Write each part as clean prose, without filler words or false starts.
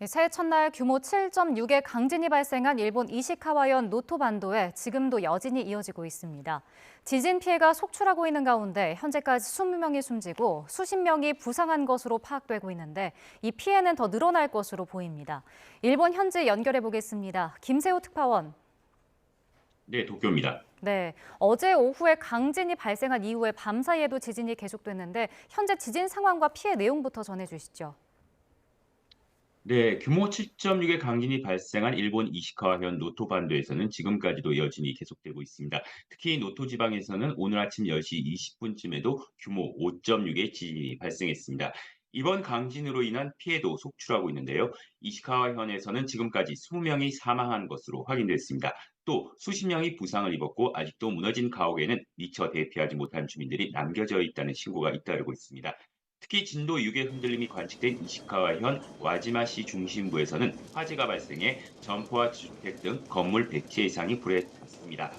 새해 첫날 규모 7.6의 강진이 발생한 일본 이시카와현 노토반도에 지금도 여진이 이어지고 있습니다. 지진 피해가 속출하고 있는 가운데 현재까지 20명이 숨지고 수십 명이 부상한 것으로 파악되고 있는데 이 피해는 더 늘어날 것으로 보입니다. 일본 현지 연결해 보겠습니다. 김세호 특파원. 네, 도쿄입니다. 네, 어제 오후에 강진이 발생한 이후에 밤사이에도 지진이 계속됐는데 현재 지진 상황과 피해 내용부터 전해주시죠. 네, 규모 7.6의 강진이 발생한 일본 이시카와현 노토반도에서는 지금까지도 여진이 계속되고 있습니다. 특히 노토 지방에서는 오늘 아침 10시 20분쯤에도 규모 5.6의 지진이 발생했습니다. 이번 강진으로 인한 피해도 속출하고 있는데요. 이시카와현에서는 지금까지 20명이 사망한 것으로 확인됐습니다. 또 수십 명이 부상을 입었고 아직도 무너진 가옥에는 미처 대피하지 못한 주민들이 남겨져 있다는 신고가 잇따르고 있습니다. 특히 진도 6의 흔들림이 관측된 이시카와현 와지마시 중심부에서는 화재가 발생해 점포와 주택 등 건물 100채 이상이 불에 탔습니다.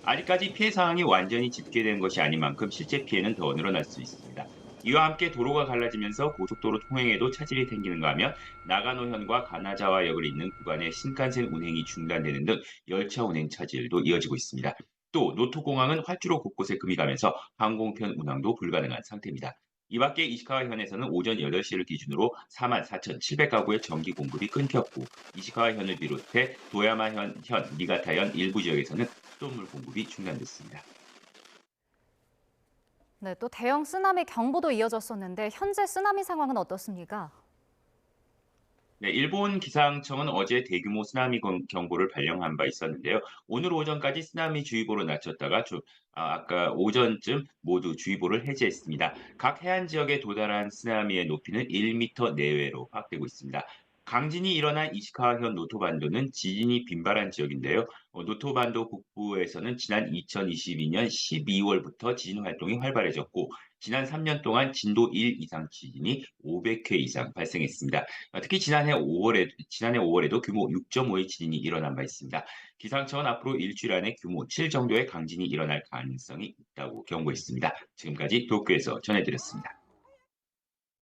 아직까지 피해 상황이 완전히 집계된 것이 아닌 만큼 실제 피해는 더 늘어날 수 있습니다. 이와 함께 도로가 갈라지면서 고속도로 통행에도 차질이 생기는가 하면 나가노현과 가나자와역을 잇는 구간의 신칸센 운행이 중단되는 등 열차 운행 차질도 이어지고 있습니다. 또 노토공항은 활주로 곳곳에 금이 가면서 항공편 운항도 불가능한 상태입니다. 이 밖에 이시카와현에서는 오전 8시를 기준으로 44,700가구의 전기 공급이 끊겼고 이시카와현을 비롯해 도야마현, 니가타현 일부 지역에서는 수돗물 공급이 중단됐습니다. 네, 또 대형 쓰나미 경보도 이어졌었는데 현재 쓰나미 상황은 어떻습니까? 네, 일본 기상청은 어제 대규모 쓰나미 경보를 발령한 바 있었는데요. 오늘 오전까지 쓰나미 주의보로 낮췄다가 아까 오전쯤 모두 주의보를 해제했습니다. 각 해안 지역에 도달한 쓰나미의 높이는 1m 내외로 파악되고 있습니다. 강진이 일어난 이시카와현 노토반도는 지진이 빈발한 지역인데요. 노토반도 북부에서는 지난 2022년 12월부터 지진 활동이 활발해졌고 지난 3년 동안 진도 1 이상 지진이 500회 이상 발생했습니다. 특히 지난해 5월에도 규모 6.5의 지진이 일어난 바 있습니다. 기상청은 앞으로 일주일 안에 규모 7 정도의 강진이 일어날 가능성이 있다고 경고했습니다. 지금까지 도쿄에서 전해드렸습니다.